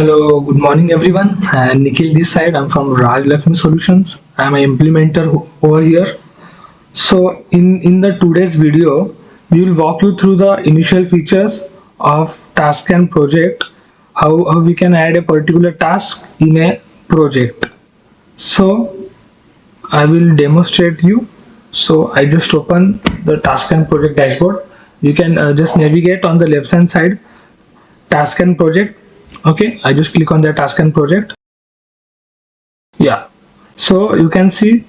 Hello, good morning everyone. And Nikhil this side. I'm from Raj Lakshmi Solutions. I'm an implementer over here. So in the today's video, we will walk you through the initial features of task and project, how we can add a particular task in a project. So I will demonstrate you. So I just open the task and project dashboard. You can just navigate on the left hand side, task and project. Okay, I just click on the task and project. Yeah, so you can see,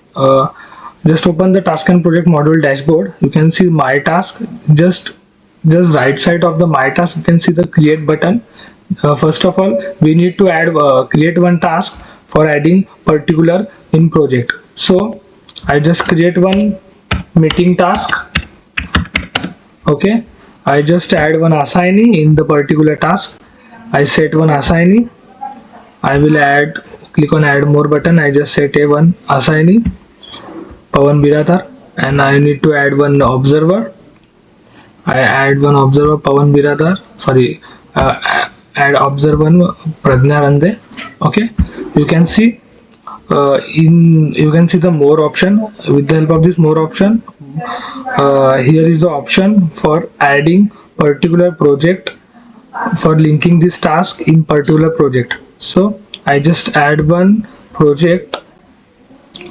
just open the task and project module dashboard. You can see my task. Just right side of the my task, you can see the create button. First of all, we need to add create one task for adding particular in project. So I just create one meeting task. Okay, I just add one assignee in the particular task. I set one assignee. I will add, click on add more button. I just set a one assignee, Pawan Biradar, and I need to add one observer. I add one observer, Pawan Biradar. Sorry, add observer Pragna Rande. Okay, you can see, you can see the more option. With the help of this more option, here is the option for adding particular project, for linking this task in particular project. So I just add one project.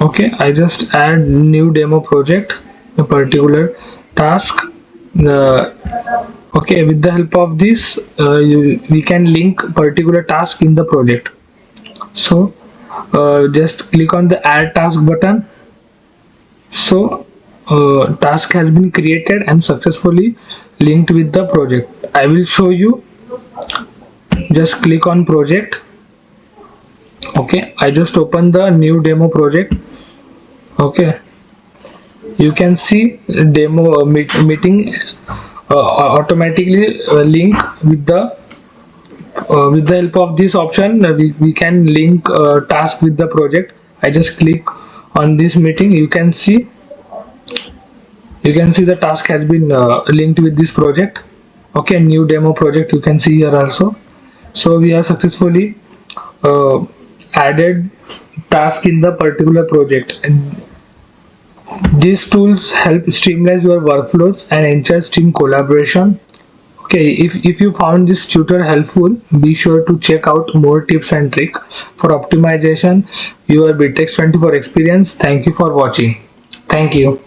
Okay, I just add new demo project, a particular task. Okay, with the help of this, we can link particular task in the project. So just click on the add task button. So task has been created and successfully linked with the project. I will show you. Just click on project. Okay, I just open the new demo project. Okay, you can see demo meeting automatically link with the help of this option. We can link task with the project. I just click on this meeting. You can see the task has been linked with this project. Okay, new demo project you can see here also. So we have successfully added task in the particular project, and these tools help streamline your workflows and enhance team collaboration. Okay, if you found this tutor helpful, be sure to check out more tips and tricks for optimization your Bitrix24 experience. Thank you for watching. Thank you.